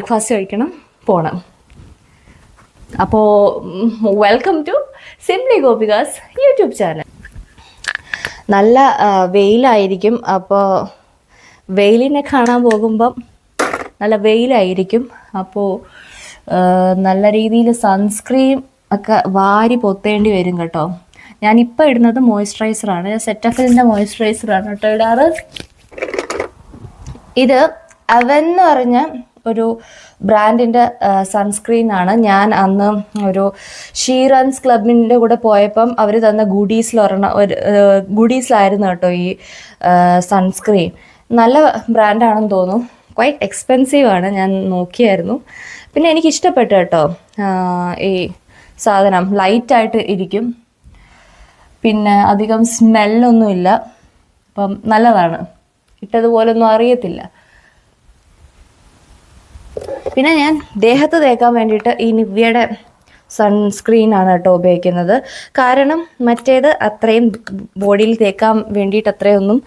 Breakfast കഴിക്കണം, പോകണം. അപ്പോൾ welcome to simply Gopika's YouTube channel. നല്ല വെയിലായിരിക്കും. അപ്പോൾ വെയിലിനെ കാണാൻ പോകുമ്പം നല്ല വെയിലായിരിക്കും. അപ്പോൾ നല്ല രീതിയിൽ സൺസ്ക്രീൻ ഒക്കെ വാരി പൊത്തേണ്ടി വരും കേട്ടോ. ഞാനിപ്പോൾ ഇടുന്നത് മോയ്സ്ചറൈസറാണ്. സെറ്റഫിലിൻ്റെ മോയ്സ്ചറൈസറാണ് കേട്ടോ ഇടാറ്. ഇത് അവൻ എന്ന് പറഞ്ഞ ഒരു ബ്രാൻഡിൻ്റെ സൺസ്ക്രീനാണ്. ഞാൻ അന്ന് ഒരു ഷീറൻസ് ക്ലബിൻ്റെ കൂടെ പോയപ്പം അവർ തന്ന ഗുഡീസിലായിരുന്നു കേട്ടോ ഈ സൺസ്ക്രീൻ. നല്ല ബ്രാൻഡാണെന്ന് തോന്നുന്നു. ക്വൈറ്റ് എക്സ്പെൻസീവാണ്, ഞാൻ നോക്കിയായിരുന്നു. പിന്നെ എനിക്കിഷ്ടപ്പെട്ടു കേട്ടോ ഈ സാധനം. ലൈറ്റായിട്ട് ഇരിക്കും, പിന്നെ അധികം സ്മെല്ലൊന്നുമില്ല. അപ്പം നല്ലതാണ്, ഇട്ടതുപോലൊന്നും അറിയത്തില്ല. പിന്നെ ഞാൻ ദേഹത്ത് തേക്കാൻ വേണ്ടിയിട്ട് ഈ നിവ്യയുടെ സൺസ്ക്രീനാണ് കേട്ടോ ഉപയോഗിക്കുന്നത്. കാരണം മറ്റേത് അത്രയും ബോഡിയിൽ തേക്കാൻ വേണ്ടിയിട്ട് അത്രയൊന്നും